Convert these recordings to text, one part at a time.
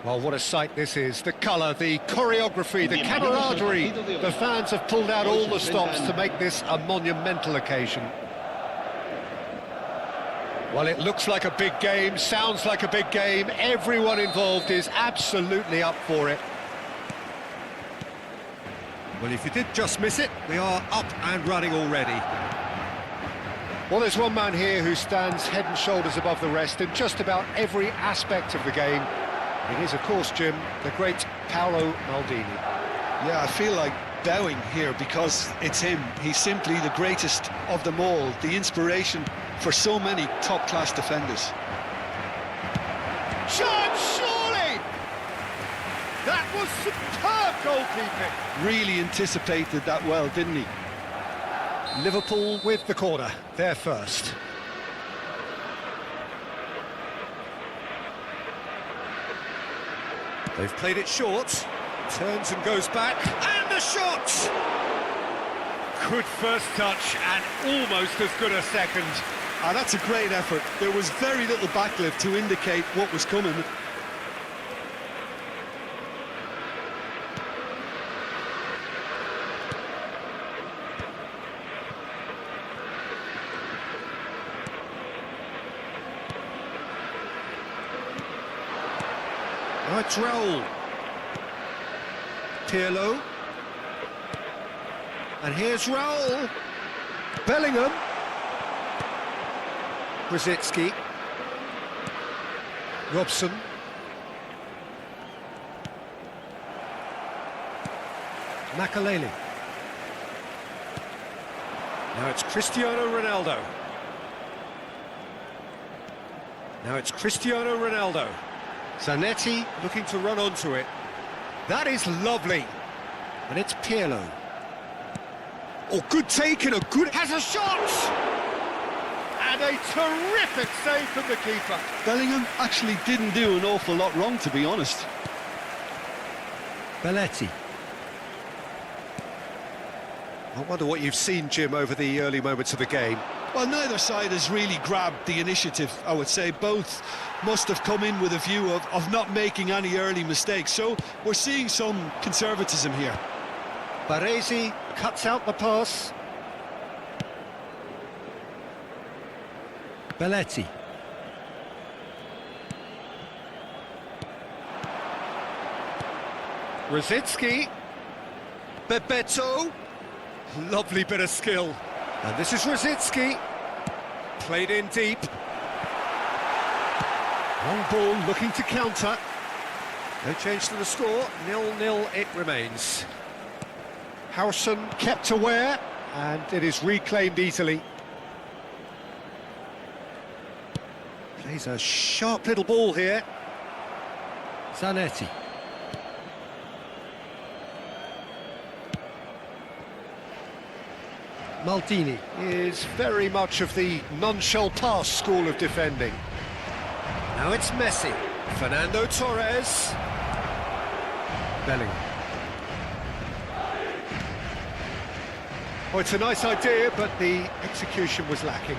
Well, what a sight this is. The colour, the choreography, the camaraderie. The fans have pulled out all the stops to make this a monumental occasion. Well, it looks like a big game, sounds like a big game. Everyone involved is absolutely up for it. Well, if you did just miss it, we are up and running already. Well, there's one man here who stands head and shoulders above the rest in just about every aspect of the game. It is, of course, Jim, the great Paolo Maldini. Yeah, I feel like bowing here because it's him. He's simply the greatest of them all, the inspiration for so many top-class defenders. Shot, surely! That was superb goalkeeping. Really anticipated that well, didn't he? Liverpool with the corner, they're first. They've played it short, turns and goes back, and the shot! Good first touch, and almost as good a second. That's a great effort. There was very little backlift to indicate what was coming. Right, Raul. Pirlo. And here's Raul. Bellingham. Brzezinski. Robson. Makaleli. Now it's Cristiano Ronaldo. Now it's Cristiano Ronaldo. Zanetti looking to run onto it. That is lovely. And it's Pirlo. Oh, good take and a good... has a shot! And a terrific save from the keeper. Bellingham actually didn't do an awful lot wrong, to be honest. Belletti. I wonder what you've seen, Jim, over the early moments of the game. Well, neither side has really grabbed the initiative, I would say. Both must have come in with a view of not making any early mistakes. So we're seeing some conservatism here. Baresi cuts out the pass. Belletti. Rositzky. Bebeto. Lovely bit of skill. And this is Rositzky. Played in deep. Long ball looking to counter. No change to the score. 0-0 it remains. Howson kept aware, and it is reclaimed easily. Plays a sharp little ball here. Zanetti. Maldini is very much of the non-shall-pass school of defending. Now it's Messi. Fernando Torres. Bellingham. Oh, it's a nice idea, but the execution was lacking.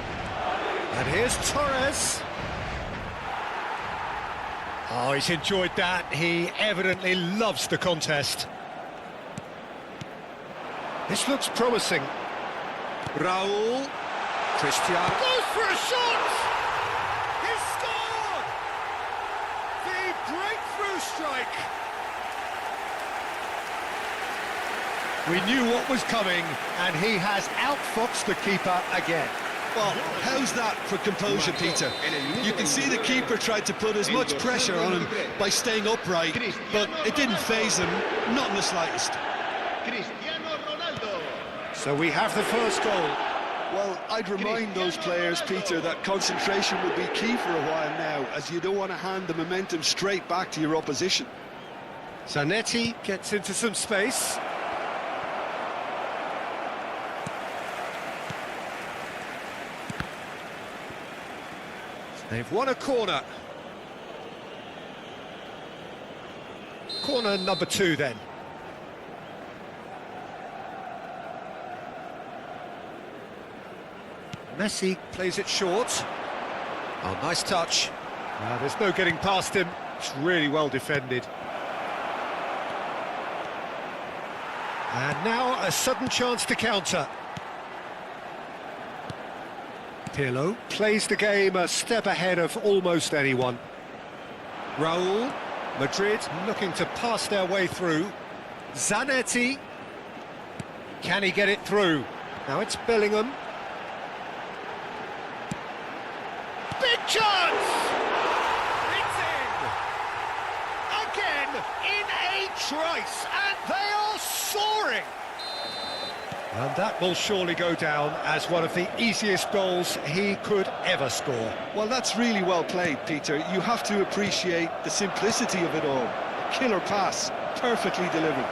And here's Torres. Oh, he's enjoyed that. He evidently loves the contest. This looks promising. Raul. Cristiano. Goes for a shot! He's scored! The breakthrough strike. We knew what was coming, and he has outfoxed the keeper again. Well, how's that for composure, Peter? You can see the keeper tried to put as much pressure on him by staying upright, but it didn't faze him, not in the slightest. So we have the first goal. Well, I'd remind those players, Peter, that concentration will be key for a while now, as you don't want to hand the momentum straight back to your opposition. Zanetti gets into some space. They've won a corner. Corner number 2 then. Messi plays it short. Oh, nice touch. There's no getting past him. It's really well defended. And now a sudden chance to counter. Pirlo plays the game a step ahead of almost anyone. Raul, Madrid looking to pass their way through. Zanetti, can he get it through? Now it's Bellingham. Big chance! It's in! Again, in a trice, and they are soaring! And that will surely go down as one of the easiest goals he could ever score. Well, that's really well played, Peter. You have to appreciate the simplicity of it all. A killer pass, perfectly delivered.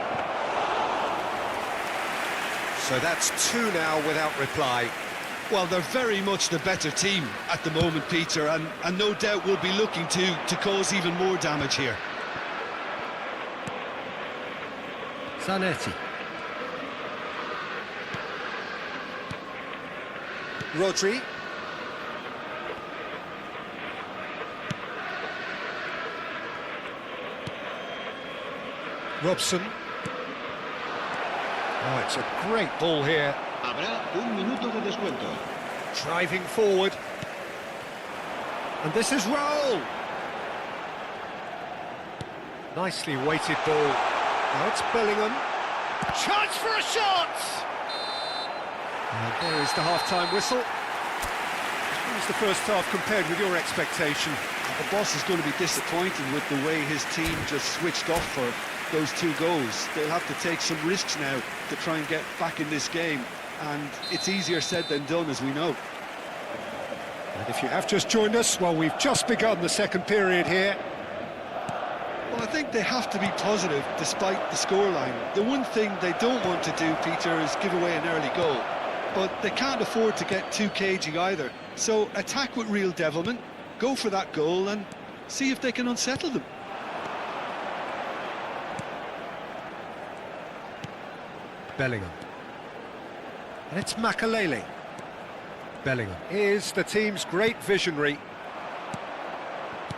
So that's 2 now without reply. Well, they're very much the better team at the moment, Peter, and no doubt will be looking to cause even more damage here. Zanetti. Rodri. Robson. Oh, it's a great ball here. Habrá un minuto de descuento. Driving forward. And this is Raul. Nicely weighted ball. Now it's Bellingham. Chance for a shot! And there is the half-time whistle. How was the first half compared with your expectation? The boss is going to be disappointed with the way his team just switched off for those 2 goals. They'll have to take some risks now to try and get back in this game, and it's easier said than done, as we know. And if you have just joined us, well, we've just begun the second period here. Well, I think they have to be positive despite the scoreline. The one thing they don't want to do, Peter, is give away an early goal. But they can't afford to get too cagey either. So attack with real devilment, go for that goal and see if they can unsettle them. Bellingham. And it's Makalele. Bellingham is the team's great visionary.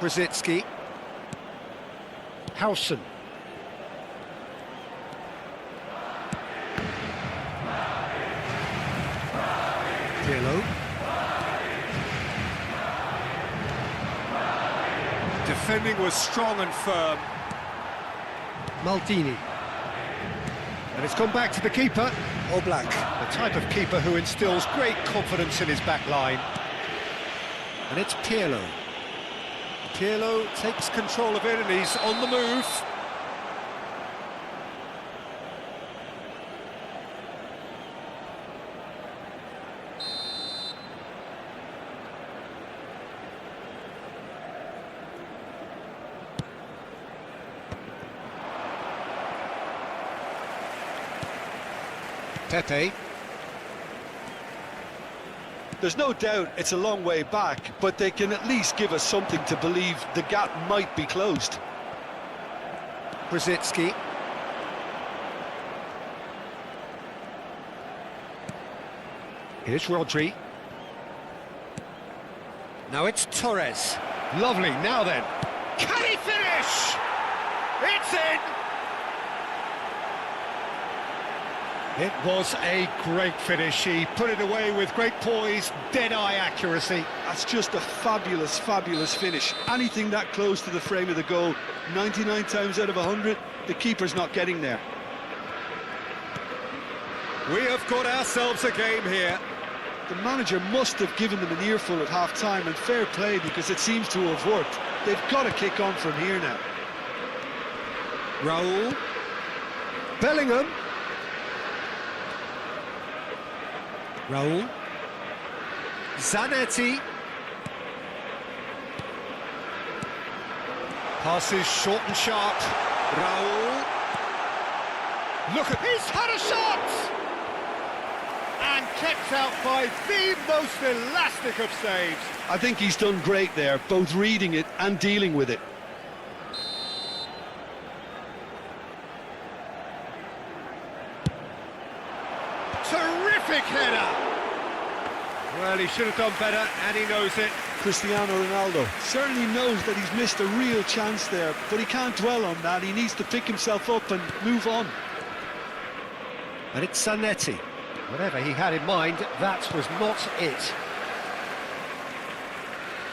Brzezinski. Howson. Pirlo. Defending was strong and firm. Maldini. And it's gone back to the keeper, Oblak, the type of keeper who instills great confidence in his back line. And it's Pirlo. Pirlo takes control of it and he's on the move. Pepe. There's no doubt it's a long way back, but they can at least give us something to believe the gap might be closed. Brzezinski. Here's Rodri. Now it's Torres. Lovely, now then. Can he finish? It's in! It was a great finish. He put it away with great poise, dead-eye accuracy. That's just a fabulous, fabulous finish. Anything that close to the frame of the goal, 99 times out of 100, the keeper's not getting there. We have got ourselves a game here. The manager must have given them an earful at half-time, and fair play because it seems to have worked. They've got to kick on from here now. Raul. Bellingham. Raul. Zanetti. Passes short and sharp. Raul. Look at, he's had a shot! And kept out by the most elastic of saves. I think he's done great there, both reading it and dealing with it. Terrific header! Well, he should have done better, and he knows it. Cristiano Ronaldo certainly knows that he's missed a real chance there, but he can't dwell on that. He needs to pick himself up and move on. And it's Zanetti. Whatever he had in mind, that was not it.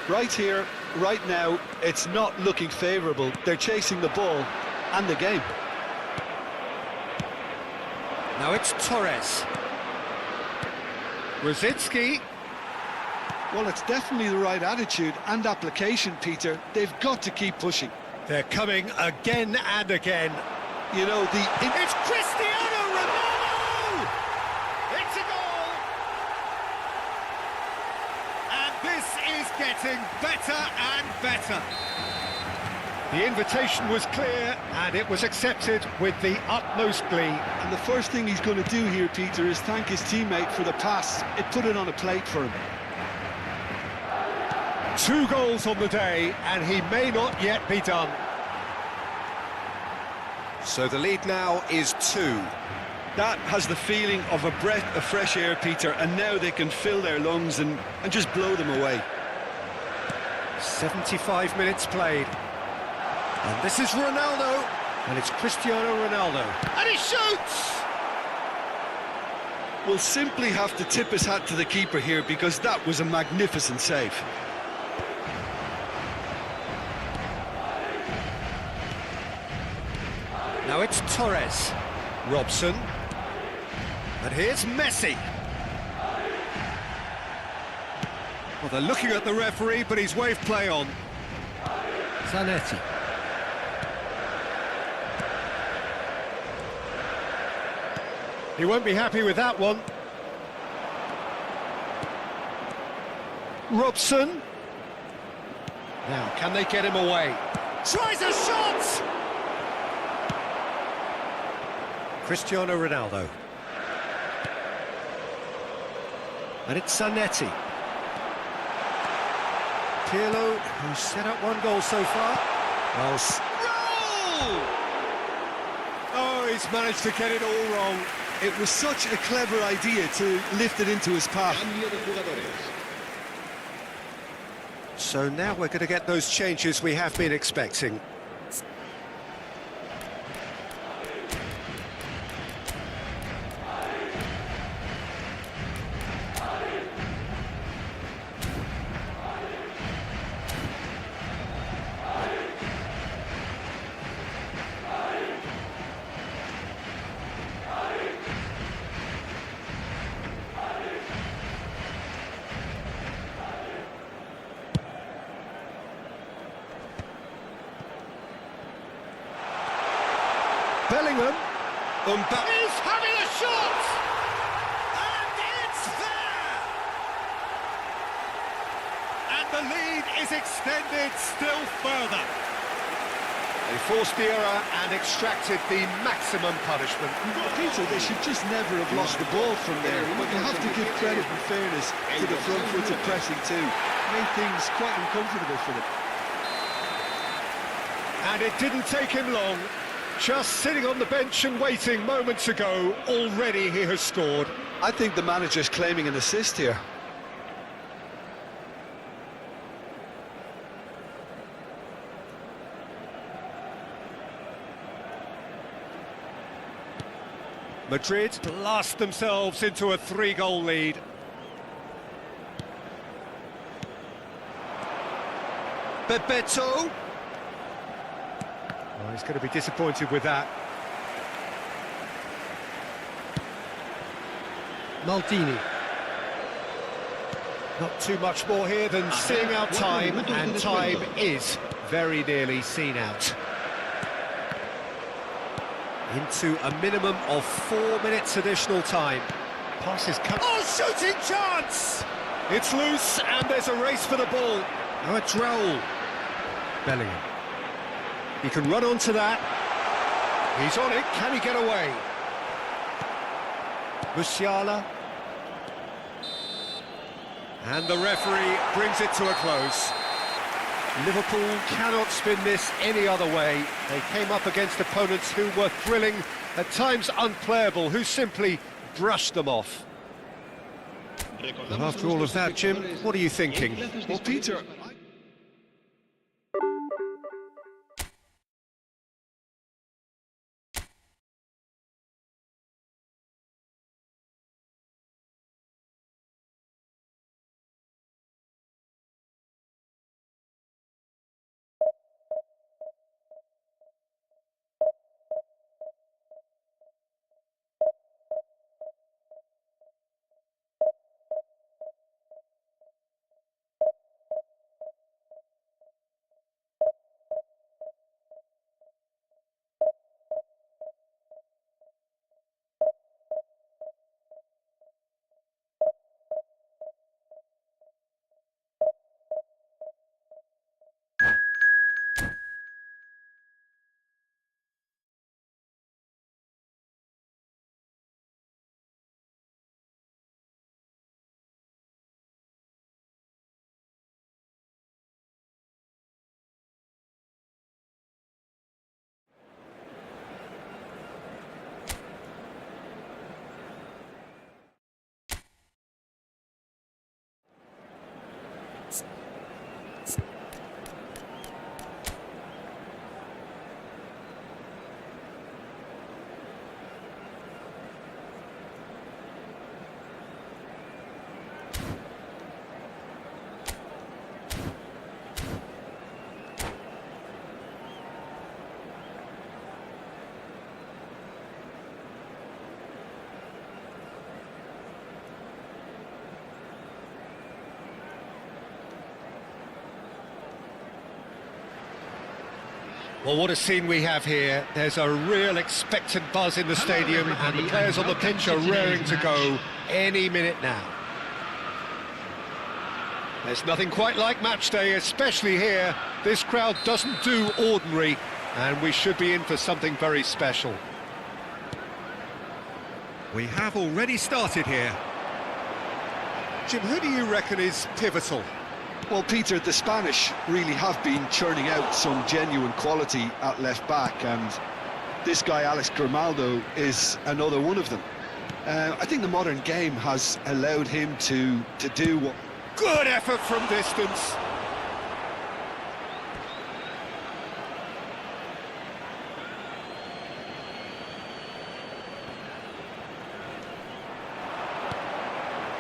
Right here, right now, it's not looking favourable. They're chasing the ball and the game. Now it's Torres. Rosicki. Well, it's definitely the right attitude and application, Peter. They've got to keep pushing. They're coming again and again. You know, It's Cristiano Ronaldo! It's a goal! And this is getting better and better. The invitation was clear, and it was accepted with the utmost glee. And the first thing he's going to do here, Peter, is thank his teammate for the pass. It put it on a plate for him. 2 goals on the day, and he may not yet be done. So the lead now is 2. That has the feeling of a breath of fresh air, Peter, and now they can fill their lungs and just blow them away. 75 minutes played. And this is Ronaldo, and it's Cristiano Ronaldo. And he shoots! We'll simply have to tip his hat to the keeper here, because that was a magnificent save. Now it's Torres. Robson. And here's Messi. Well, they're looking at the referee, but he's waved play on. Zanetti. He won't be happy with that one. Robson. Now, can they get him away? Tries a shot! Cristiano Ronaldo. And it's Zanetti. Pirlo, who's set up 1 goal so far. Well, roll! Oh, he's managed to get it all wrong. It was such a clever idea to lift it into his path. Cambio de jugadores. So now we're going to get those changes we have been expecting. Bellingham. He's having a shot! And it's there! And the lead is extended still further. They forced the error and extracted the maximum punishment. Peter, they should just never have lost the ball from there, but you have to give credit and fairness to the front-footed pressing too. Made things quite uncomfortable for them. And it didn't take him long. Just sitting on the bench and waiting moments ago, already he has scored. I think the manager's claiming an assist here. Madrid blast themselves into a 3-goal lead. Bebeto. Oh, he's going to be disappointed with that. Maldini. Not too much more here than seeing out time, and time is very nearly seen out. Into a minimum of 4 minutes additional time. Pass is cut. Oh, shooting chance! It's loose, and there's a race for the ball. Now it's Raul. Bellingham. He can run onto that. He's on it. Can he get away? Musiala. And the referee brings it to a close. Liverpool cannot spin this any other way. They came up against opponents who were thrilling, at times unplayable, who simply brushed them off. Well, after all of that, Jim, what are you thinking? Well, Peter, Well, what a scene we have here. There's a real expectant buzz in the stadium, and the players on the pitch are raring to go any minute now. There's nothing quite like match day, especially here. This crowd doesn't do ordinary, and we should be in for something very special. We have already started here. Jim, who do you reckon is pivotal? well, Peter, the Spanish really have been churning out some genuine quality at left-back, and this guy, Alex Grimaldo, is another one of them. I think the modern game has allowed him to do what... Good effort from distance.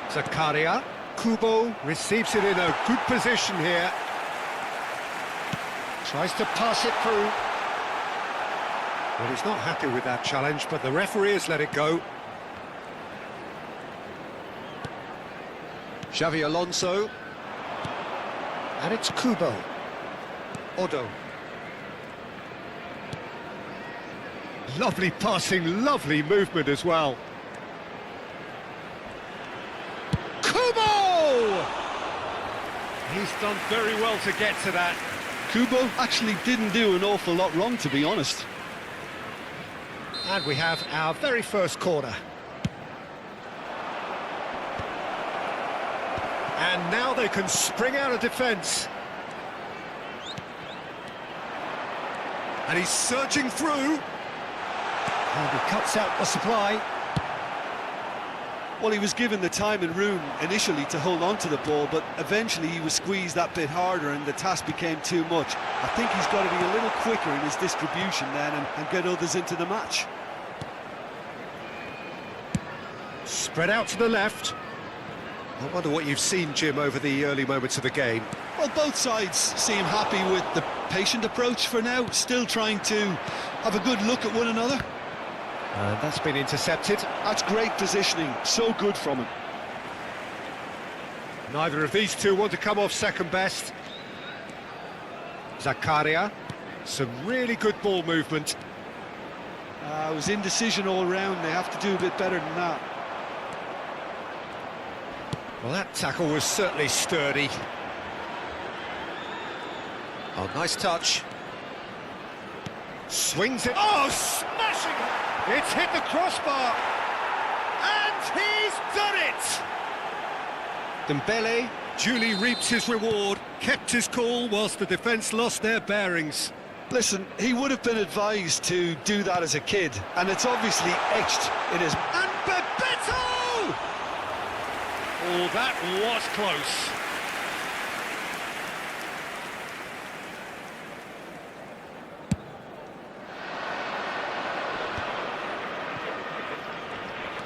Zakaria. Kubo receives it in a good position here. Tries to pass it through. Well, he's not happy with that challenge, but the referee has let it go. Xavi Alonso. And it's Kubo. Odo. Lovely passing, lovely movement as well. He's done very well to get to that. Kubo actually didn't do an awful lot wrong, to be honest. And we have our very first corner. And now they can spring out of defence. And he's surging through. And he cuts out the supply. Well, he was given the time and room initially to hold on to the ball, but eventually he was squeezed that bit harder and the task became too much. I think he's got to be a little quicker in his distribution then and get others into the match. Spread out to the left. I wonder what you've seen, Jim, over the early moments of the game. Well, both sides seem happy with the patient approach for now, still trying to have a good look at one another. That's been intercepted. That's great positioning, so good from him. Neither of these two want to come off second best. Zakaria, some really good ball movement. It was indecision all round, they have to do a bit better than that. Well, that tackle was certainly sturdy. Oh, nice touch. Swings it. Oh, smashing it! It's hit the crossbar. And he's done it! Dembele duly reaps his reward, kept his cool whilst the defence lost their bearings. Listen, he would have been advised to do that as a kid, and it's obviously etched in his... And Bebeto! Oh, Oh, that was close.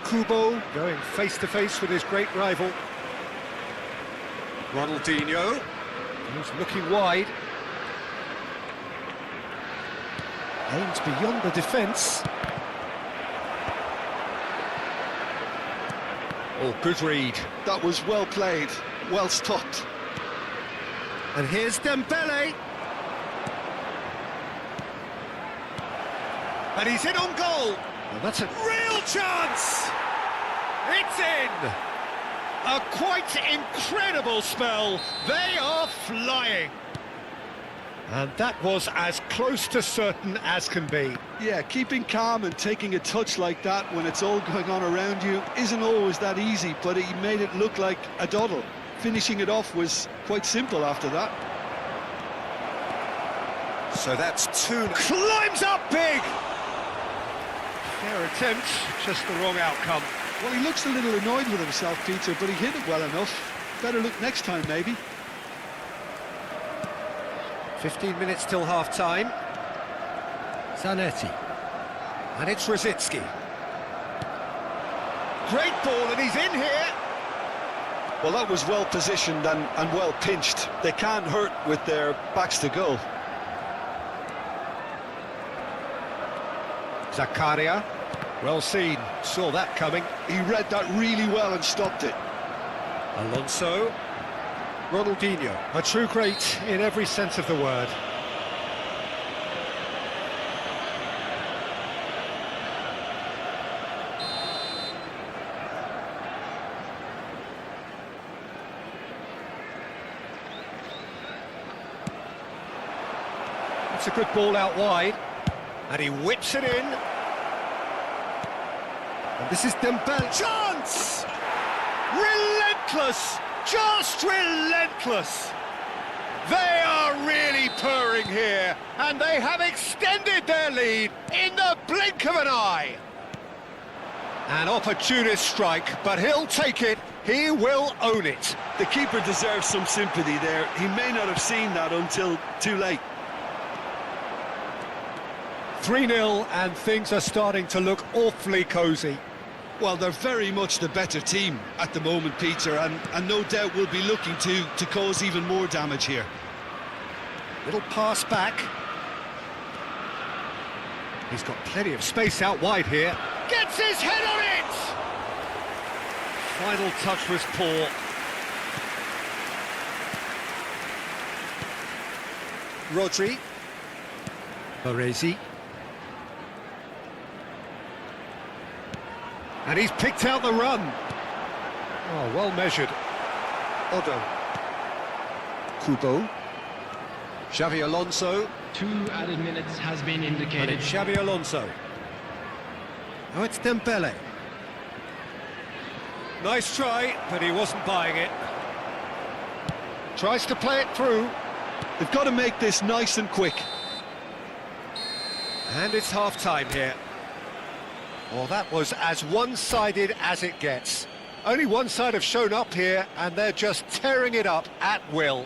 Kubo going face-to-face with his great rival. Ronaldinho, he's looking wide. Aims beyond the defence. Oh, good read. That was well played, well stopped. And here's Dembele. And he's in on goal. Well, that's a real chance. It's in. A quite incredible spell. They are flying. And that was as close to certain as can be. Yeah, keeping calm and taking a touch like that when it's all going on around you isn't always that easy, but he made it look like a doddle. Finishing it off was quite simple after that. So that's 2. Climbs up big! Fair attempt, just the wrong outcome. Well, he looks a little annoyed with himself, Peter, but he hit it well enough. Better look next time, maybe. 15 minutes till half-time. Zanetti. And it's Rosicki. Great ball, and he's in here. Well, that was well positioned and well pinched. They can't hurt with their backs to goal. Zakaria. Well seen. Saw that coming. He read that really well and stopped it. Alonso. Ronaldinho. A true great in every sense of the word. It's a good ball out wide. And he whips it in. And this is Dembele. Chance! Relentless! Just relentless! They are really purring here, and they have extended their lead in the blink of an eye. An opportunist strike, but he'll take it. He will own it. The keeper deserves some sympathy there. He may not have seen that until too late. 3-0, and things are starting to look awfully cosy. Well, they're very much the better team at the moment, Peter, and no doubt will be looking to cause even more damage here. Little pass back. He's got plenty of space out wide here. Gets his head on it! Final touch was poor. Rodri. Baresi. And he's picked out the run. Oh, well measured. Odo. Kubo. Xavi Alonso. 2 added minutes has been And indicated. it's Xavi Alonso. Oh, it's Dembele. Nice try, but he wasn't buying it. Tries to play it through. They've got to make this nice and quick. And it's half-time here. Well, that was as one-sided as it gets. Only one side have shown up here, and they're just tearing it up at will.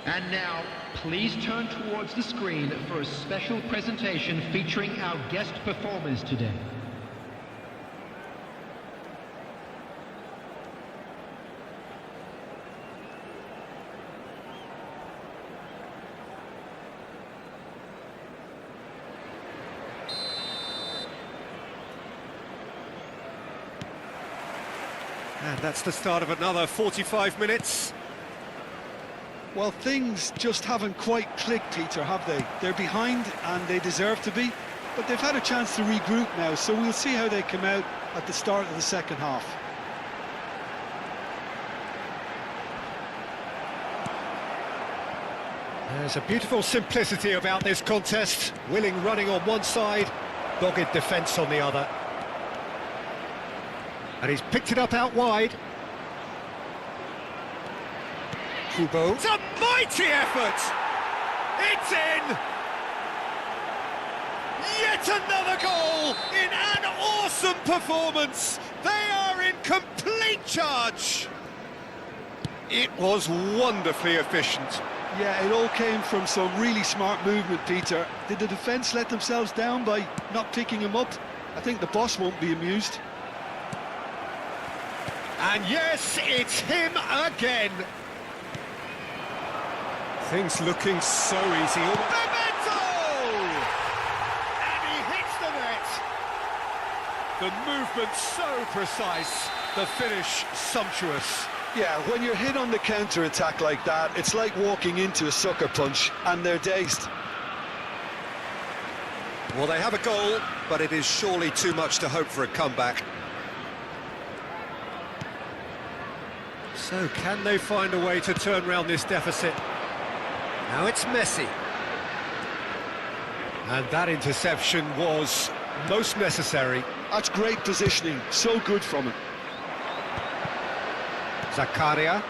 And now, please turn towards the screen for a special presentation featuring our guest performers today. And that's the start of another 45 minutes. Well, things just haven't quite clicked, Peter, have they? They're behind, and they deserve to be, but they've had a chance to regroup now, so we'll see how they come out at the start of the second half. There's a beautiful simplicity about this contest. Willing running on one side, dogged defence on the other. And he's picked it up out wide. Kubo. It's a mighty effort! It's in! Yet another goal in an awesome performance! They are in complete charge! It was wonderfully efficient. Yeah, it all came from some really smart movement, Peter. Did the defence let themselves down by not picking him up? I think the boss won't be amused. And yes, it's him again. Things looking so easy. Bebeto! And he hits the net. The movement so precise, the finish sumptuous. Yeah, when you're hit on the counter-attack like that, it's like walking into a sucker punch, and they're dazed. Well, they have a goal, but it is surely too much to hope for a comeback. So can they find a way to turn around this deficit? Now it's Messi. And that interception was most necessary. That's great positioning, so good from him. Zakaria.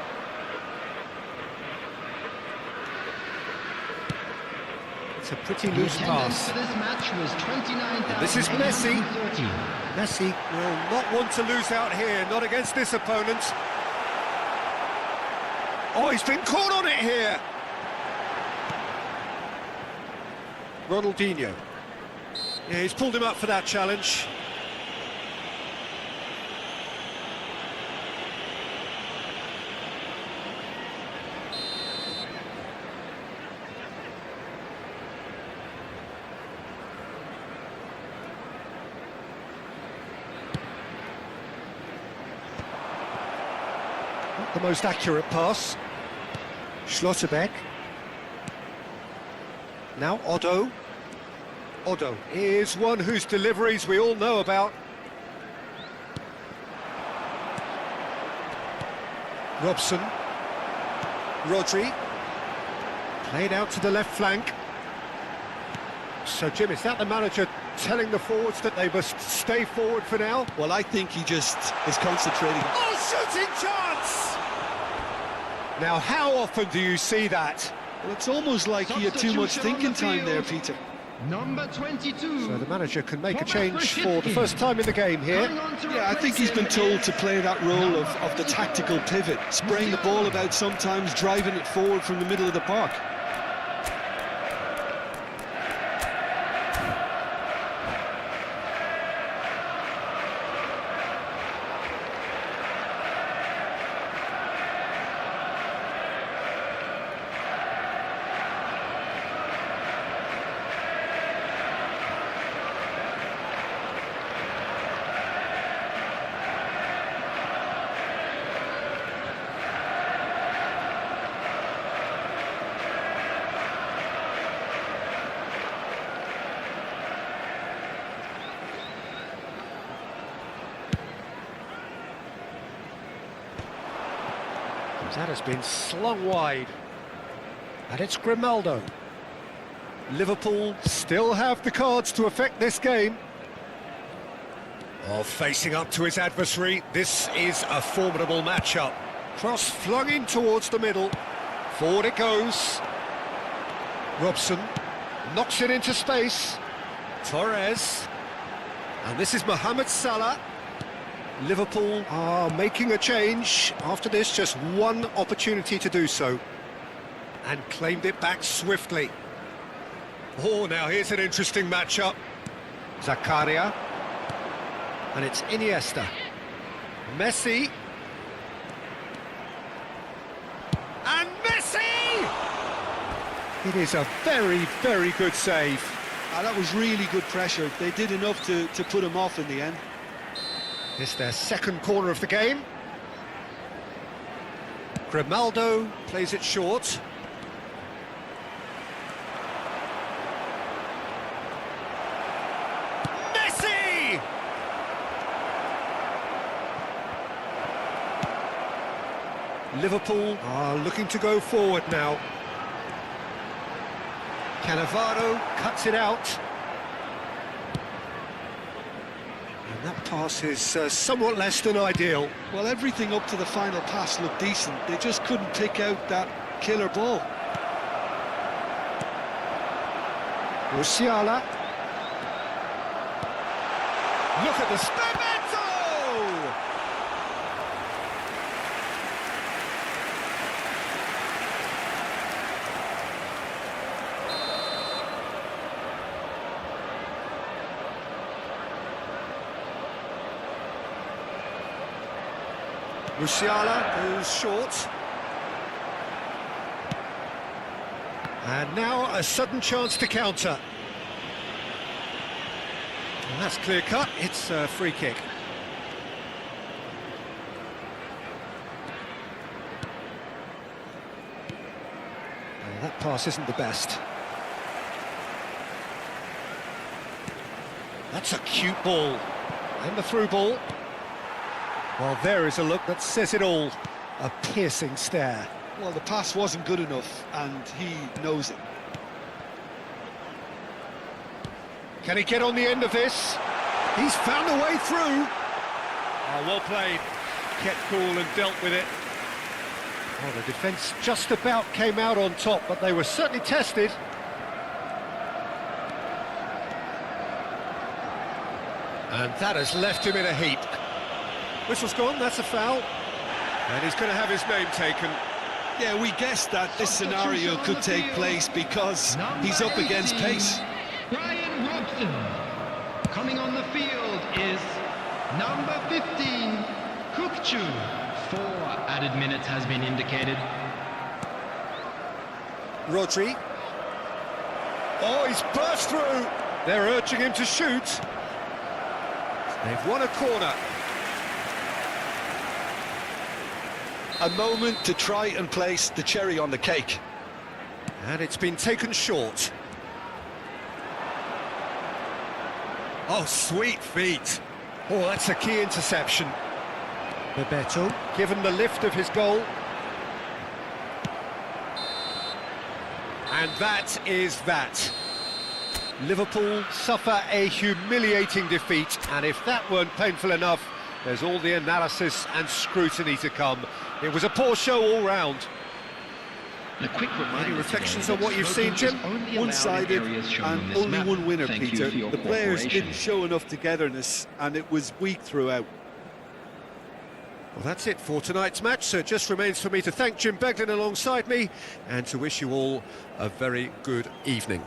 It's a pretty The loose attendance pass. for this match was 29,830. This is Messi. Messi will not want to lose out here, not against this opponent. Oh, he's been caught on it here. Ronaldinho. Yeah, he's pulled him up for that challenge. Not the most accurate pass. Schlotterbeck. Now Otto. Otto is one whose deliveries we all know about. Robson. Rodri. Played out to the left flank. So, Jim, is that the manager telling the forwards that they must stay forward for now? Well, I think he just is concentrating. Oh, shooting chance! Now, how often do you see that? Well, it's almost like he had too much Substitution on thinking the time there, field. Peter. Number 22. So the manager can make a change Robert for the first time in the game here. Coming on to Yeah, I think he's been told to play that role of the tactical pivot, spraying the ball about sometimes, driving it forward from the middle of the park. That has been slung wide. And it's Grimaldo. Liverpool still have the cards to affect this game. Oh, facing up to his adversary, this is a formidable matchup. Cross flung in towards the middle. Forward it goes. Robson knocks it into space. Torres. And this is Mohamed Salah. Liverpool are making a change. After this, just one opportunity to do so. And claimed it back swiftly. Oh, now here's an interesting matchup. Zakaria. And it's Iniesta. Messi. And Messi! It is a very, very good save. That was really good pressure. They did enough to put him off in the end. It's their second corner of the game. Grimaldo plays it short. Messi! Liverpool are looking to go forward now. Cannavaro cuts it out. And that pass is somewhat less than ideal. Well, everything up to the final pass looked decent. They just couldn't pick out that killer ball. Musiala. Look at the Bebeto! Musiala goes short. And now a sudden chance to counter. And that's clear cut, it's a free kick. Well, that pass isn't the best. That's a cute ball. And the through ball. Well, there is a look that says it all. A piercing stare. Well, the pass wasn't good enough, and he knows it. Can he get on the end of this? He's found a way through. Oh, well played. Kept cool and dealt with it. Well, the defence just about came out on top, but they were certainly tested. And that has left him in a heap. Whistle's gone, that's a foul. And he's going to have his name taken. Yeah, we guessed that this scenario could take place because he's up against pace. Brian Robson. Coming on the field is number 15, Kukchu. 4 added minutes has been indicated. Rodri. Oh, he's burst through. They're urging him to shoot. They've won a corner. A moment to try and place the cherry on the cake. And it's been taken short. Oh, sweet feet. Oh, that's a key interception. Bebeto, given the lift of his goal. And that is that. Liverpool suffer a humiliating defeat, and if that weren't painful enough, there's all the analysis and scrutiny to come. It was a poor show all round. A quick reminder. Any reflections on what you've seen, Jim? One-sided and only one winner, Peter. The players didn't show enough togetherness, and it was weak throughout. Well, that's it for tonight's match, so it just remains for me to thank Jim Beglin alongside me and to wish you all a very good evening.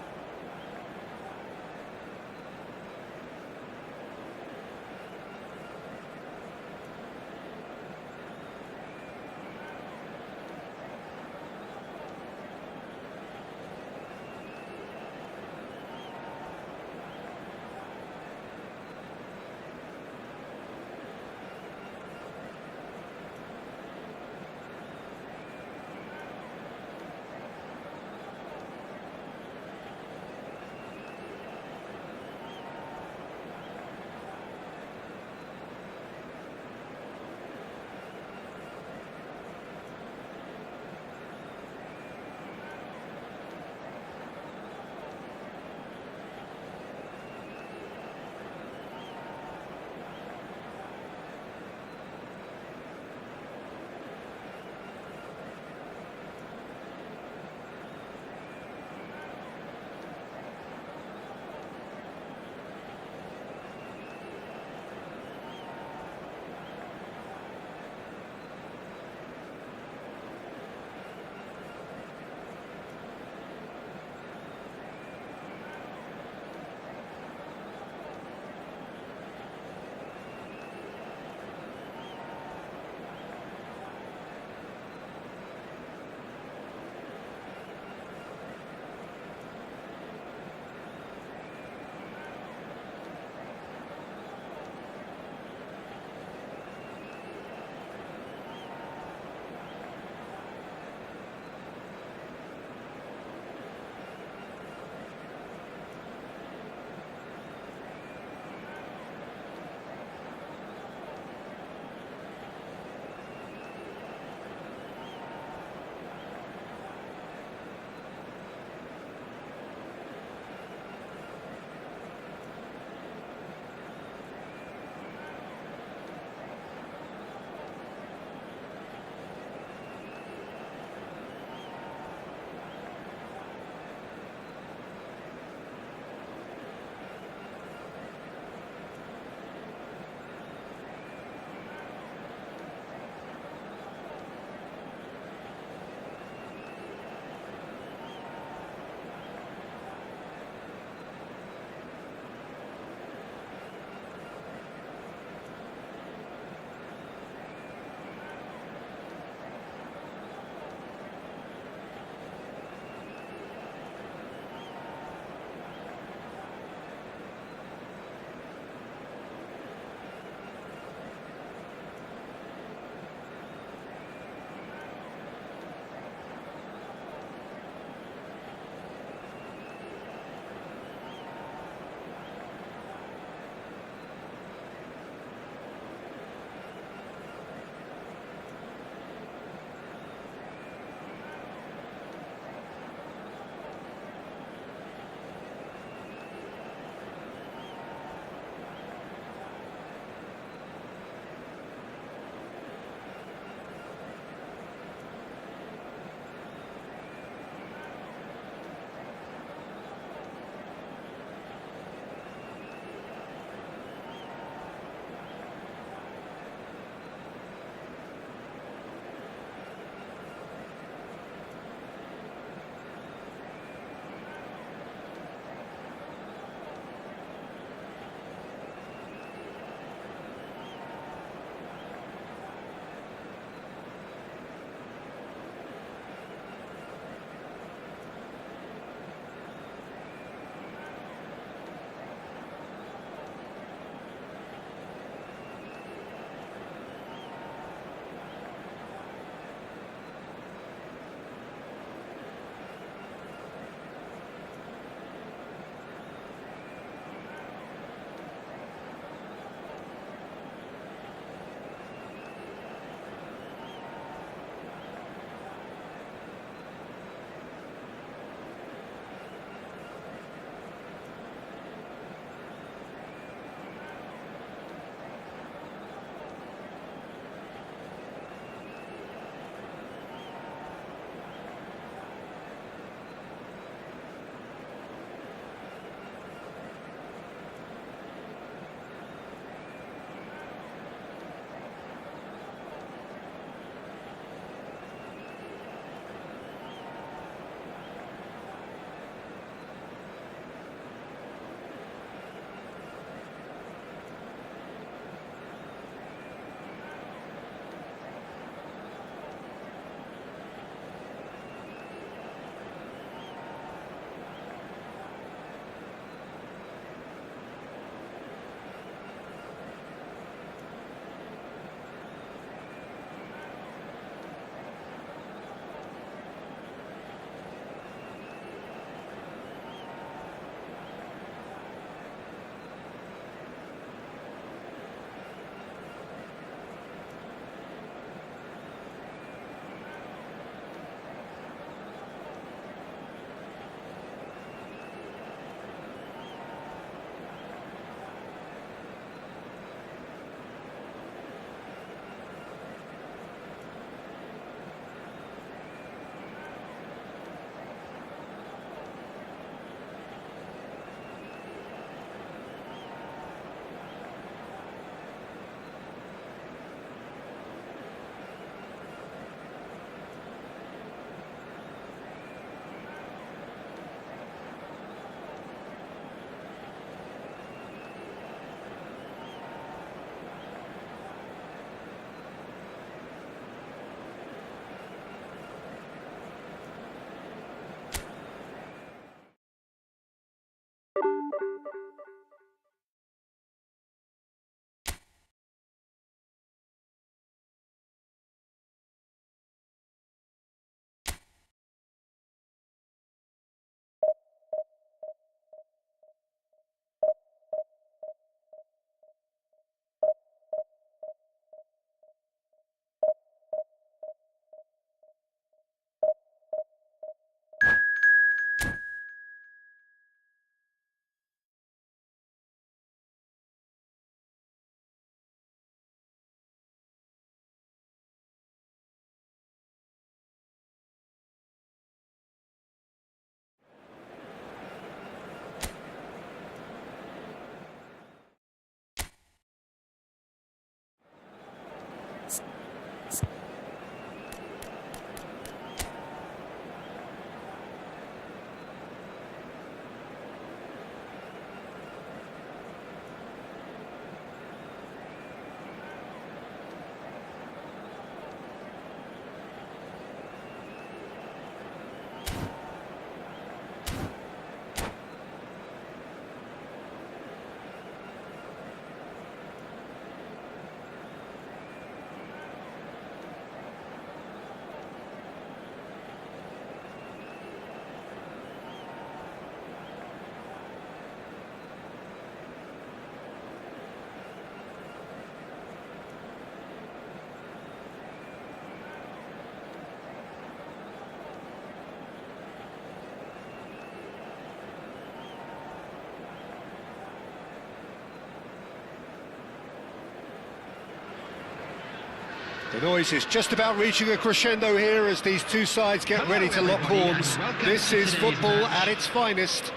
The noise is just about reaching a crescendo here as these two sides get ready to lock horns. This is football at its finest.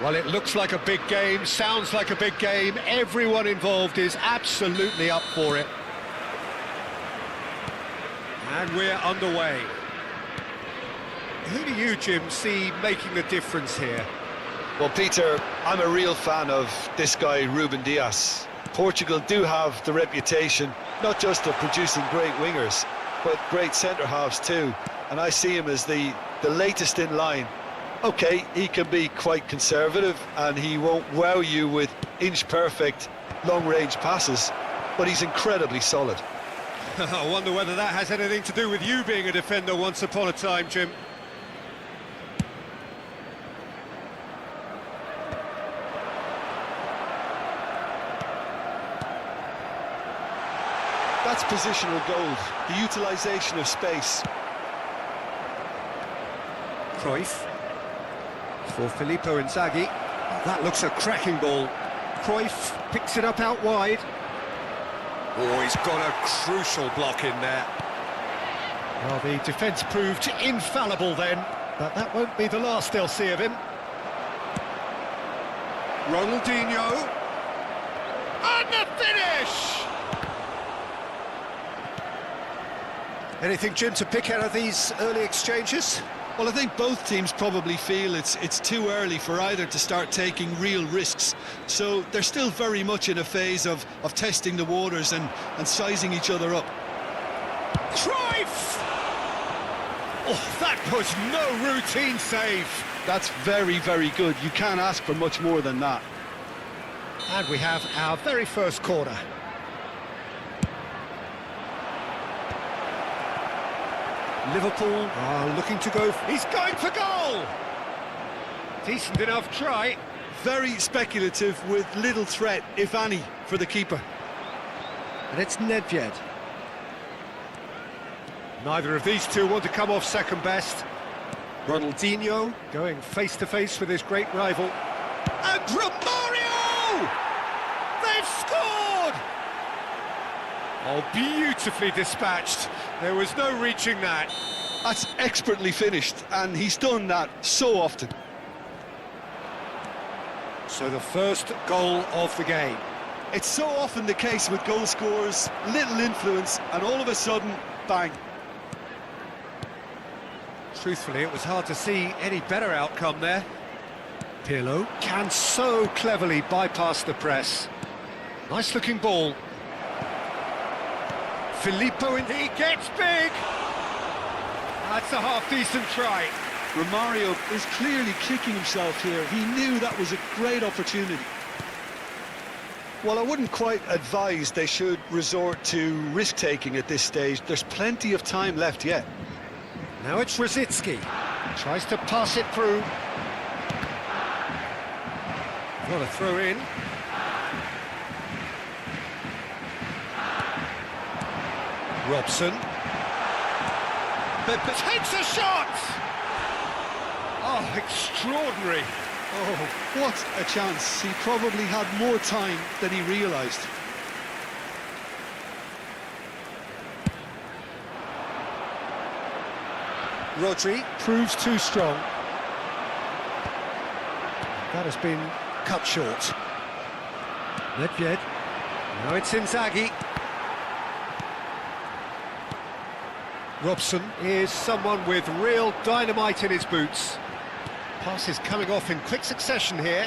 Well, it looks like a big game, sounds like a big game. Everyone involved is absolutely up for it. And we're underway. Who do you, Jim, see making the difference here? Well, Peter, I'm a real fan of this guy, Ruben Dias. Portugal do have the reputation, not just of producing great wingers, but great centre-halves too. And I see him as the latest in line. OK, he can be quite conservative, and he won't wow you with inch-perfect long-range passes, but he's incredibly solid. I wonder whether that has anything to do with you being a defender once upon a time, Jim. That's positional gold, the utilisation of space. Cruyff for Filippo Inzaghi. That looks a cracking ball. Cruyff picks it up out wide. Oh, he's got a crucial block in there. Well, the defence proved infallible then, but that won't be the last they'll see of him. Ronaldinho. And the finish! Anything, Jim, to pick out of these early exchanges? Well, I think both teams probably feel it's too early for either to start taking real risks. So they're still very much in a phase of testing the waters and sizing each other up. Cruyff! Oh, that was no routine save. That's very, very good. You can't ask for much more than that. And we have our very first corner. Liverpool are looking to go. He's going for goal! Decent enough try. Very speculative with little threat, if any, for the keeper. And it's Nedved. Neither of these two want to come off second best. Ronaldinho going face-to-face with his great rival. And Romario! They've scored! Oh, beautifully dispatched. There was no reaching that. That's expertly finished, and he's done that so often. So the first goal of the game. It's so often the case with goal scorers, little influence, and all of a sudden, bang. Truthfully, it was hard to see any better outcome there. Pirlo can so cleverly bypass the press. Nice-looking ball. Filippo, and he gets big! That's a half-decent try. Romario is clearly kicking himself here. He knew that was a great opportunity. Well, I wouldn't quite advise they should resort to risk-taking at this stage. There's plenty of time left yet. Now it's Rosicki. Tries to pass it through. Got a throw in. Robson. But takes a shot! Oh, extraordinary. Oh, what a chance. He probably had more time than he realised. Rodri proves too strong. That has been cut short. Nedved. Now it's Inzaghi. Robson is someone with real dynamite in his boots. Pass is coming off in quick succession here.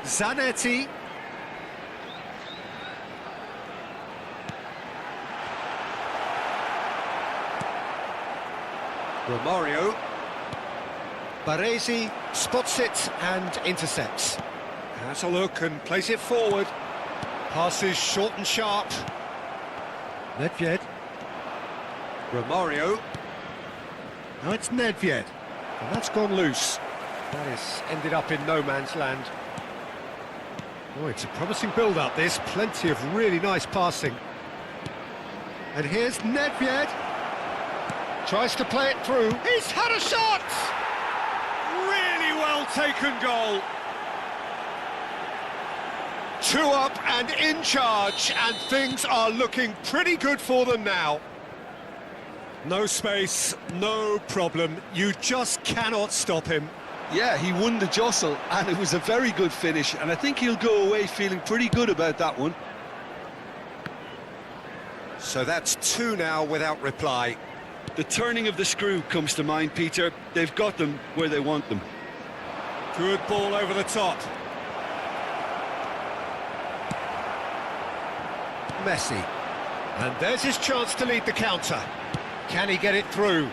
Zanetti. Romario. Baresi spots it and intercepts. Has a look and plays it forward. Passes short and sharp. Nedved. Romario. Now it's Nedved. And that's gone loose. That has ended up in no man's land. Oh, it's a promising build-up, this. Plenty of really nice passing. And here's Nedved. Tries to play it through. He's had a shot! Really well taken goal. 2 up and in charge, and things are looking pretty good for them now. No space, no problem. You just cannot stop him. Yeah, he won the jostle, and it was a very good finish, and I think he'll go away feeling pretty good about that one. So that's 2 now without reply. The turning of the screw comes to mind, Peter. They've got them where they want them. Good ball over the top. Messi. And there's his chance to lead the counter. Can he get it through?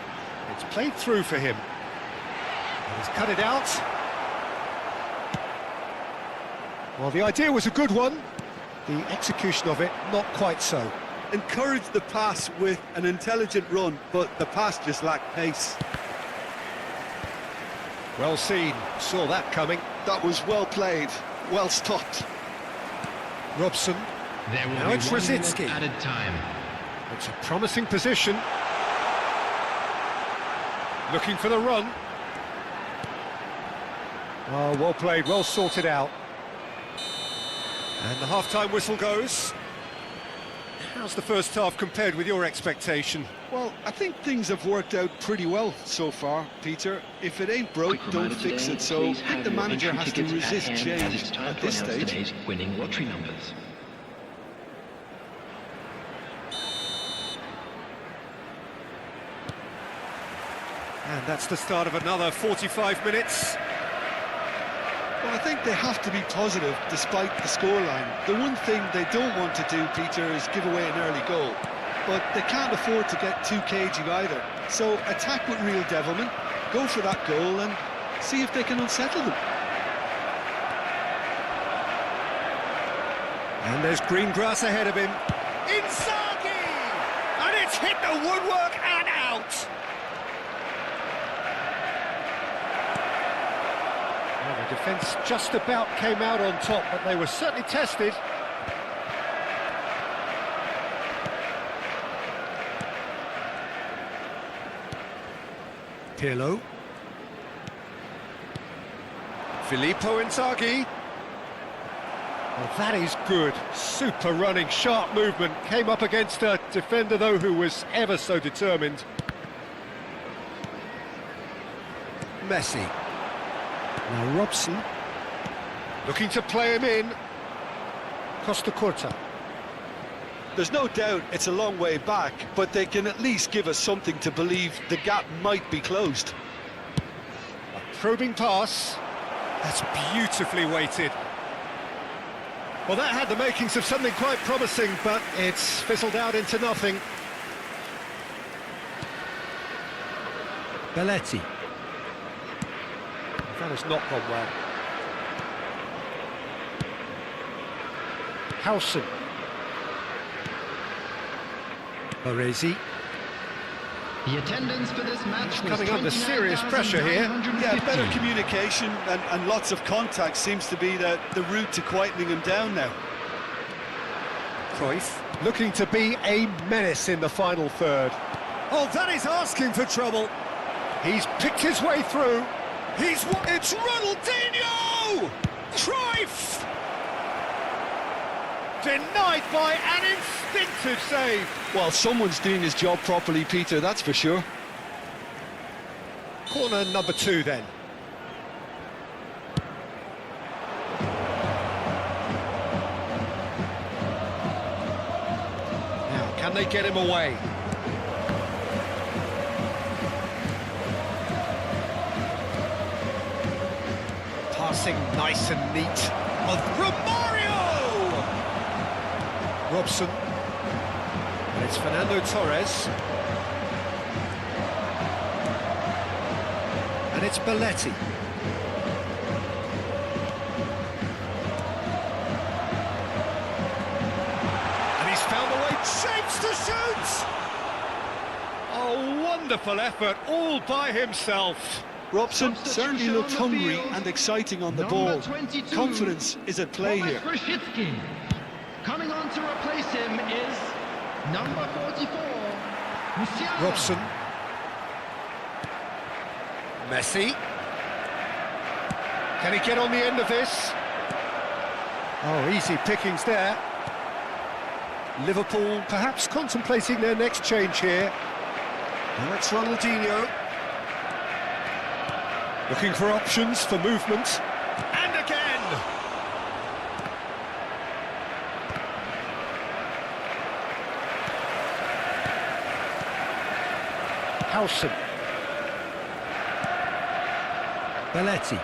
It's played through for him. And he's cut it out. Well, the idea was a good one. The execution of it, not quite so. Encouraged the pass with an intelligent run, but the pass just lacked pace. Well seen. Saw that coming. That was well played, well stopped. Robson. There will Now be it's 1 minute Rosicki. added time. It's a promising position. Looking for the run. Oh, well played, well sorted out. And the half-time whistle goes. How's the first half compared with your expectation? Well, I think things have worked out pretty well so far, Peter. If it ain't broke, Quick don't reminder fix today, it, so I please think have the your manager entry has to tickets at resist hand, change as it's time at to this announce stage. today's winning lottery numbers. And that's the start of another 45 minutes. Well, I think they have to be positive despite the scoreline. The one thing they don't want to do, Peter, is give away an early goal. But they can't afford to get too cagey either. So attack with real devilment, go for that goal and see if they can unsettle them. And there's green grass ahead of him. Inzaghi! And it's hit the woodwork and out! Well, the defence just about came out on top, but they were certainly tested. Pirlo. Filippo Inzaghi. Well, that is good. Super running, sharp movement. Came up against a defender, though, who was ever so determined. Messi. Now Robson. Looking to play him in. Costa Curta. There's no doubt it's a long way back, but they can at least give us something to believe the gap might be closed. A probing pass. That's beautifully weighted. Well, that had the makings of something quite promising, but it's fizzled out into nothing. Belletti. That has not gone well. Howson. Baresi. The attendance for this match was Coming under serious pressure here. Yeah, better communication and lots of contact seems to be the route to quietening him down now. Cruyff looking to be a menace in the final third. Oh, that is asking for trouble. He's picked his way through. It's Ronaldinho! Cruyff! Denied by an instinctive save. Well, someone's doing his job properly, Peter, that's for sure. Corner number 2 then. Now, can they get him away? Passing nice and neat of Romario! Robson. And it's Fernando Torres. And it's Belletti. And he's found a way, shapes to shoot! Oh, wonderful effort, all by himself. Robson certainly looks hungry and exciting on the ball. 22, Confidence is at play here. Coming on to replace him is number 44, Musiala. Robson. Messi. Can he get on the end of this? Oh, easy pickings there. Liverpool perhaps contemplating their next change here. And that's Ronaldinho. Looking for options for movement. And again! Howson. Belletti.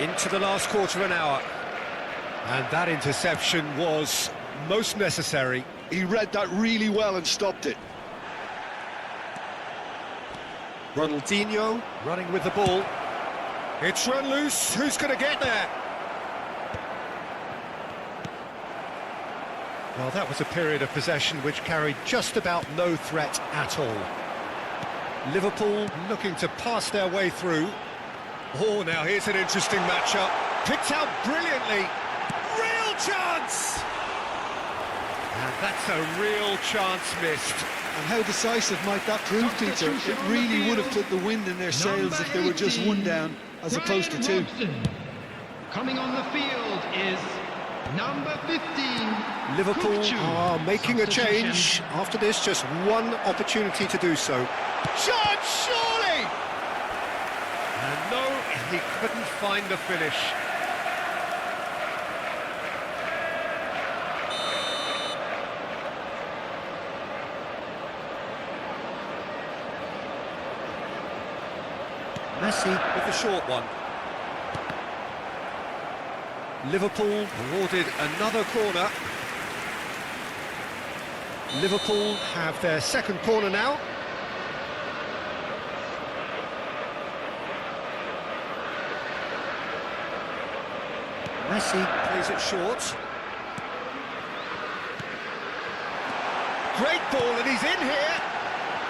Into the last quarter of an hour. And that interception was most necessary. He read that really well and stopped it. Ronaldinho running with the ball. It's run loose. Who's going to get there? Well, that was a period of possession which carried just about no threat at all. Liverpool looking to pass their way through. Oh, now here's an interesting matchup. Picked out brilliantly. Real chance! And that's a real chance missed. And how decisive might that prove, Peter? It really would have put the wind in their sails if there were just one down as opposed to two. Coming on the field is number 15. Liverpool are making a change. After this, just one opportunity to do so. Shot, surely! And no, he couldn't find the finish. Messi with the short one. Liverpool awarded another corner. Liverpool have their second corner now. Messi plays it short. Great ball, and he's in here.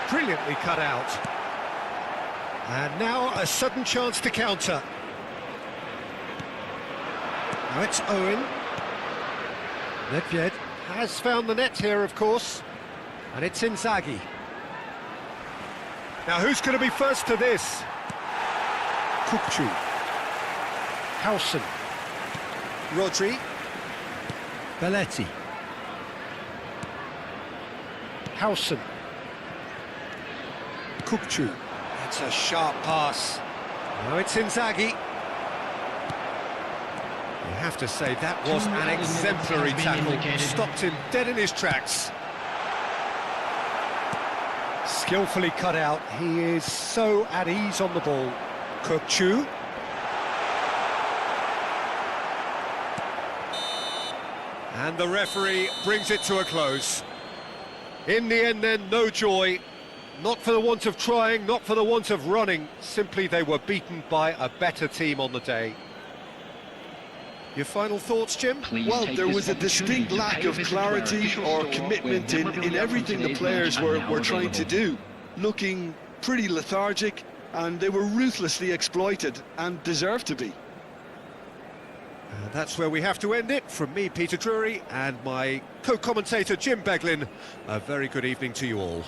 Brilliantly cut out. And now a sudden chance to counter. Now it's Owen. Nedved has found the net here, of course. And it's Inzaghi. Now who's going to be first to this? Kukçu. Howson. Rodri. Belletti. Howson. Kukçu. It's a sharp pass. Now it's Inzaghi. You have to say that was an exemplary tackle. Stopped him dead in his tracks. Skillfully cut out. He is so at ease on the ball. Kukçu. And the referee brings it to a close. In the end then, no joy. Not for the want of trying, not for the want of running. Simply they were beaten by a better team on the day. Your final thoughts, Jim? Well, there was a distinct lack of clarity or commitment in everything the players were trying to do. Looking pretty lethargic, and they were ruthlessly exploited and deserved to be. And that's where we have to end it. From me, Peter Drury, and my co-commentator, Jim Beglin, a very good evening to you all.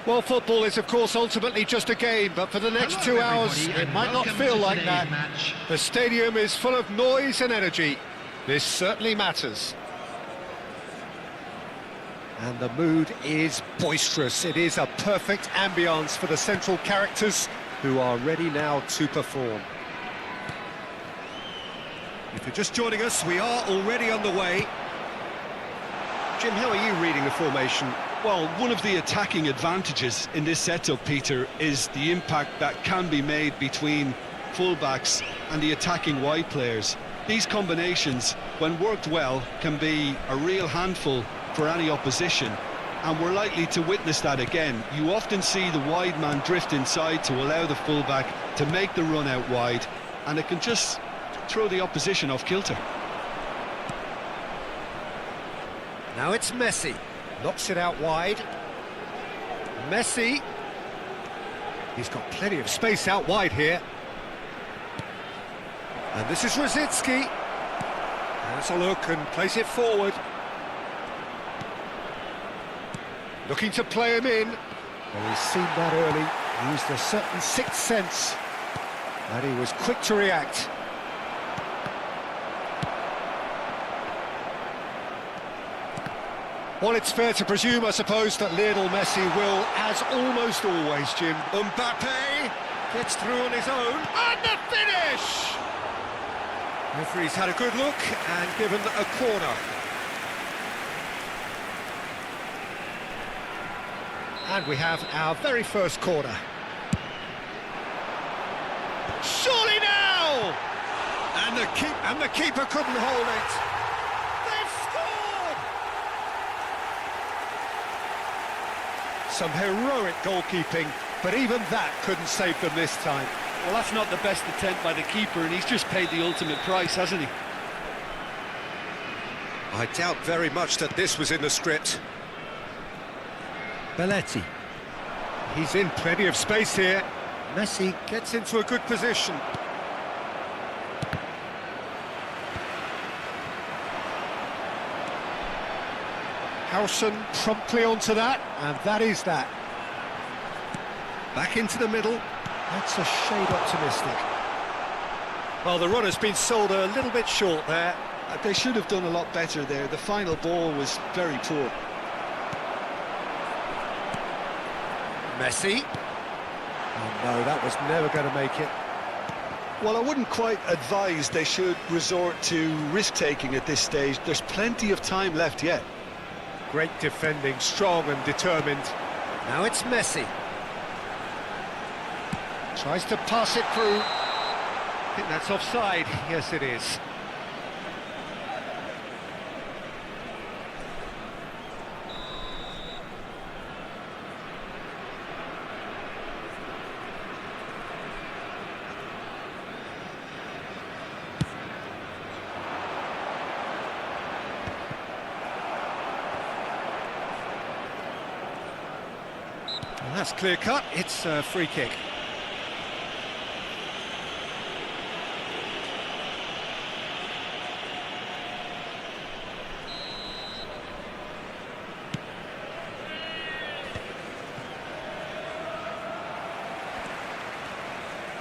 Well, football is, of course, ultimately just a game, but for the next Hello, 2 hours, everybody, it and might not welcome feel to like today's that. match. The stadium is full of noise and energy. This certainly matters. And the mood is boisterous. It is a perfect ambience for the central characters who are ready now to perform. If you're just joining us, we are already underway. Jim, how are you reading the formation? Well, one of the attacking advantages in this setup, Peter, is the impact that can be made between fullbacks and the attacking wide players. These combinations, when worked well, can be a real handful for any opposition, and we're likely to witness that again. You often see the wide man drift inside to allow the fullback to make the run out wide, and it can just throw the opposition off kilter. Now it's Messi. Knocks it out wide. Messi. He's got plenty of space out wide here. And this is Rosicki. Has a look and plays it forward. Looking to play him in. Well, he's seen that early. Used a certain sixth sense. And he was quick to react. Well, it's fair to presume, I suppose, that Lionel Messi will, as almost always, Jim. Mbappe gets through on his own, and the finish! Referee's had a good look and given a corner. And we have our very first corner. Surely now! And the keeper couldn't hold it. They've scored! Some heroic goalkeeping, but even that couldn't save them this time. Well, that's not the best attempt by the keeper, and he's just paid the ultimate price, hasn't he? I doubt very much that this was in the script. Belletti. He's in plenty of space here. Messi gets into a good position. Howson promptly onto that, and that is that. Back into the middle. That's a shade optimistic. Well, the run has been sold a little bit short there. They should have done a lot better there. The final ball was very poor. Messi. Oh no, that was never going to make it. Well, I wouldn't quite advise they should resort to risk-taking at this stage. There's plenty of time left yet. Great defending, strong and determined. Now it's Messi. Tries to pass it through. I think that's offside. Yes, it is. Well, that's clear cut. It's a free kick.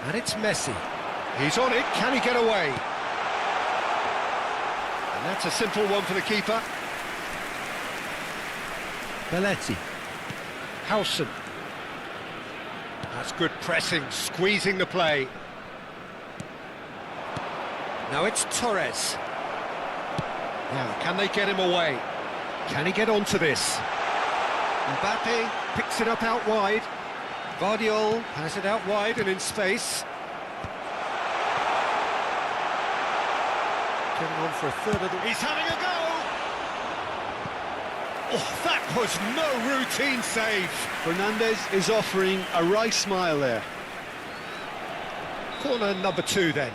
And it's Messi. He's on it. Can he get away? And that's a simple one for the keeper. Belletti. Howson. That's good pressing, squeezing the play. Now it's Torres. Now, can they get him away? Can he get onto this? Mbappe picks it up out wide. Vardiol has it out wide and in space. Getting on for a third of the... He's having a go! Oh, that was no routine save. Fernandez is offering a wry smile there. Corner number 2 then.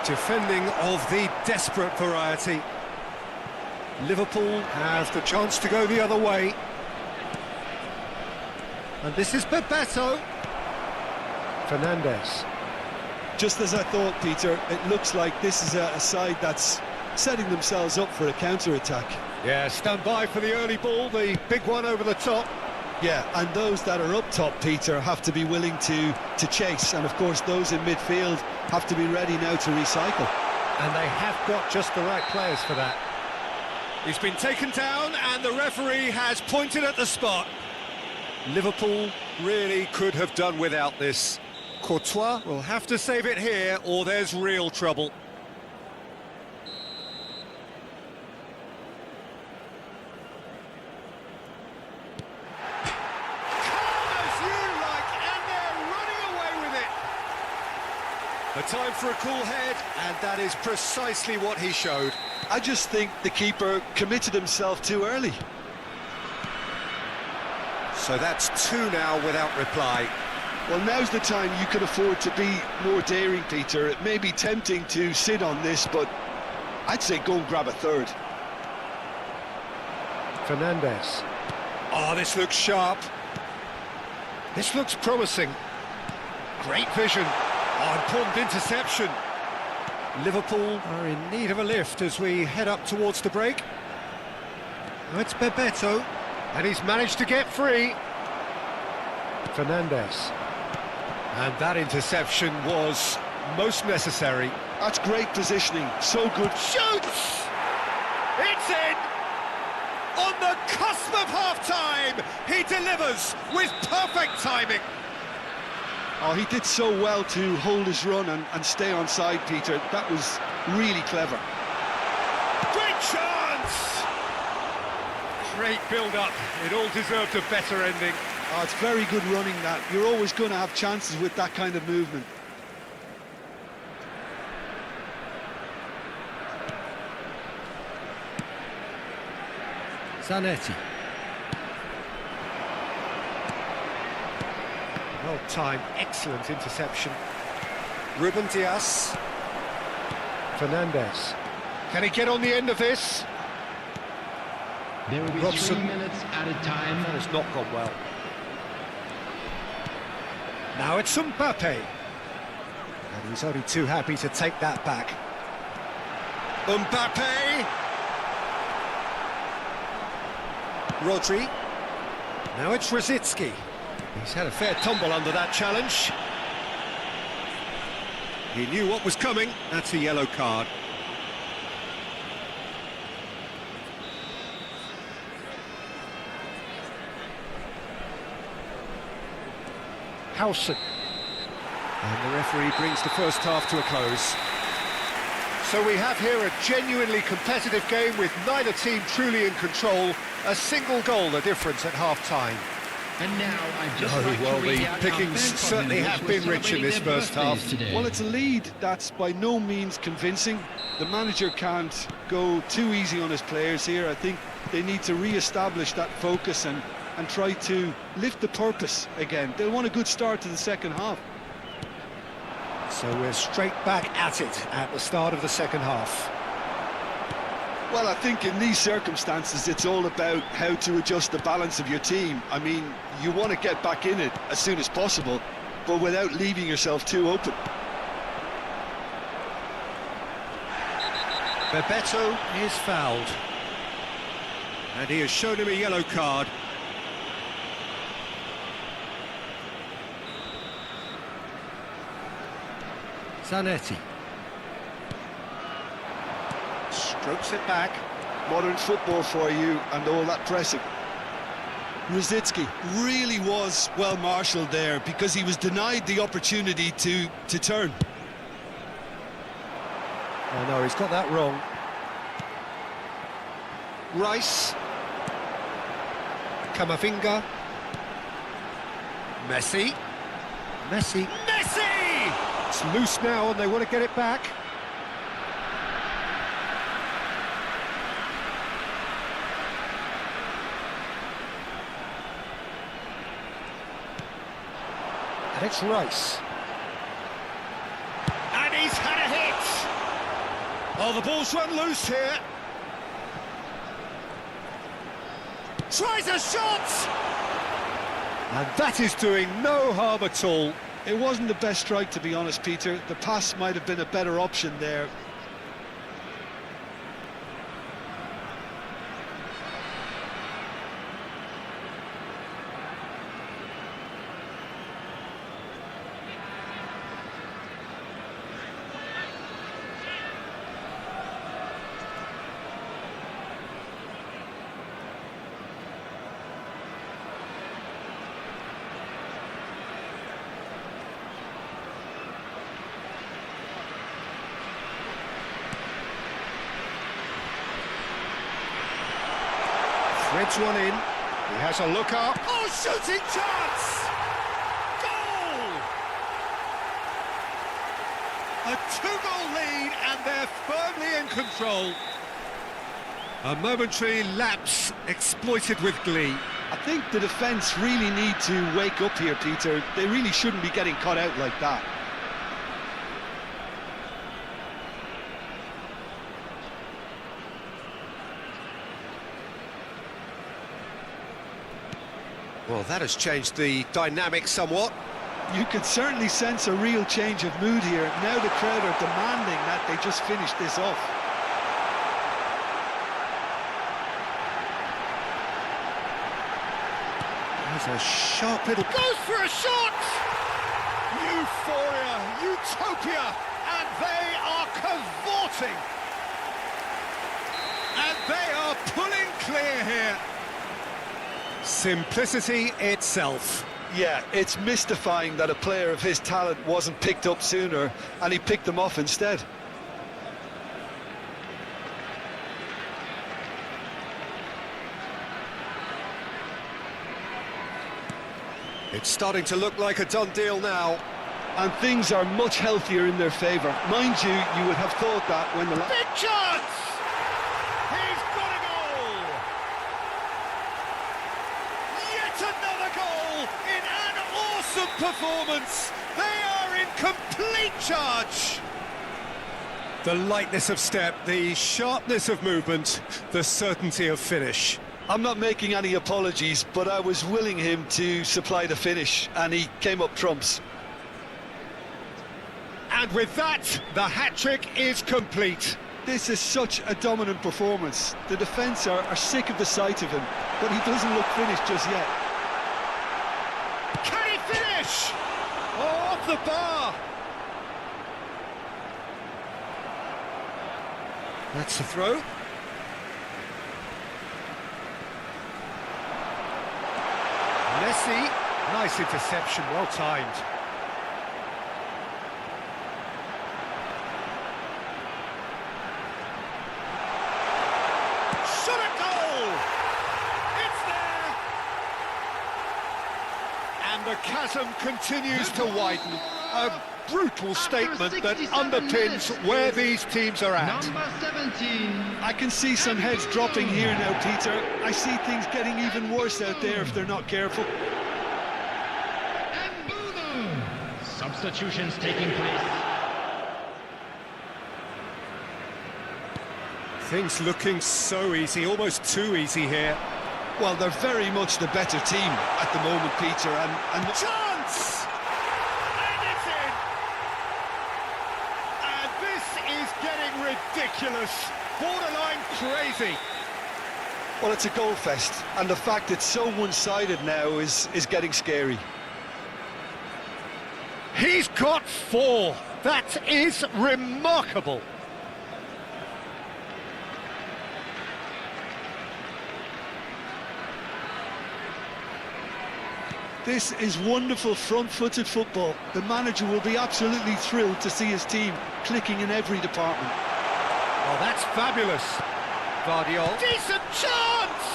Defending of the desperate variety. Liverpool have the chance to go the other way. And this is Bebeto. Fernandez. Just as I thought, Peter, it looks like this is a side that's setting themselves up for a counter-attack. Yeah, stand by for the early ball, the big one over the top. Yeah, and those that are up top, Peter, have to be willing to chase, and of course those in midfield have to be ready now to recycle. And they have got just the right players for that. He's been taken down and the referee has pointed at the spot. Liverpool really could have done without this. Courtois will have to save it here or there's real trouble. A time for a cool head, and that is precisely what he showed. I just think the keeper committed himself too early. So that's 2 now without reply. Well, now's the time you can afford to be more daring, Peter. It may be tempting to sit on this, but I'd say go and grab a third. Fernandes. Oh, this looks sharp. This looks promising. Great vision. Oh, important interception. Liverpool are in need of a lift as we head up towards the break. Now it's Bebeto, and he's managed to get free. Fernandes. And that interception was most necessary. That's great positioning, so good. Shoots! It's in! On the cusp of half-time, he delivers with perfect timing. Oh, he did so well to hold his run and stay on side, Peter. That was really clever. Great chance! Great build-up. It all deserved a better ending. Oh, it's very good running, that. You're always going to have chances with that kind of movement. Zanetti. Well-timed, excellent interception. Ruben Dias. Fernandes. Can he get on the end of this? There will be Robson. 3 minutes added time. That has not gone well. Now it's Mbappe. And he's only too happy to take that back. Mbappe. Rodri. Now it's Rosicki. He's had a fair tumble under that challenge. He knew what was coming. That's a yellow card. Howson. And the referee brings the first half to a close. So we have here a genuinely competitive game with neither team truly in control. A single goal the difference at half-time. And now I'd just Oh, like well, to read the out our pickings fan certainly comments have who are been rich in this celebrating first their half. birthdays today. Well, it's a lead that's by no means convincing. The manager can't go too easy on his players here. I think they need to re-establish that focus and try to lift the purpose again. They'll want a good start to the second half. So we're straight back at it at the start of the second half. Well, I think in these circumstances, it's all about how to adjust the balance of your team. I mean, you want to get back in it as soon as possible, but without leaving yourself too open. Bebeto is fouled. And he has shown him a yellow card. Zanetti. Strokes it back. Modern football for you and all that pressing. Rosicki really was well marshalled there because he was denied the opportunity to turn. Oh no, he's got that wrong. Rice. Camavinga. Messi. Messi. Messi! It's loose now and they want to get it back. And it's Rice. And he's had a hit! Oh, the ball's run loose here. Tries a shot! And that is doing no harm at all. It wasn't the best strike, to be honest, Peter. The pass might have been a better option there. Threads one in. He has a look up. Oh, shooting chance! Goal! A two-goal lead, and they're firmly in control. A momentary lapse exploited with glee. I think the defence really need to wake up here, Peter. They really shouldn't be getting caught out like that. Well, that has changed the dynamic somewhat. You can certainly sense a real change of mood here. Now the crowd are demanding that they just finish this off. There's a sharp little... Goes for a shot! Euphoria, utopia, and they are cavorting. And they are pulling clear here. Simplicity itself. Yeah, it's mystifying that a player of his talent wasn't picked up sooner, and he picked them off instead. It's starting to look like a done deal now. And things are much healthier in their favour. Mind you, you would have thought that when the... Big chance! He's got a goal! Yet another goal in an awesome performance! They are in complete charge! The lightness of step, the sharpness of movement, the certainty of finish. I'm not making any apologies, but I was willing him to supply the finish, and he came up trumps. And with that, the hat-trick is complete. This is such a dominant performance. The defence are sick of the sight of him, but he doesn't look finished just yet. Can he finish? Oh, off the bar. That's the throw. Messi, nice interception, well timed. Shot a goal! It's there! And the chasm continues to widen. A brutal statement that underpins where these teams are at. Number 17. I can see some heads dropping here now, Peter. I see things getting even worse out there if they're not careful. And boom! Substitutions taking place. Things looking so easy, almost too easy here. Well, they're very much the better team at the moment, Peter, and... Chance! And it's in! And this is getting ridiculous, borderline crazy. Well, it's a goal fest, and the fact it's so one-sided now is getting scary. He's got 4. That is remarkable. This is wonderful front-footed football. The manager will be absolutely thrilled to see his team clicking in every department. Oh, that's fabulous. Guardiola. Decent chance!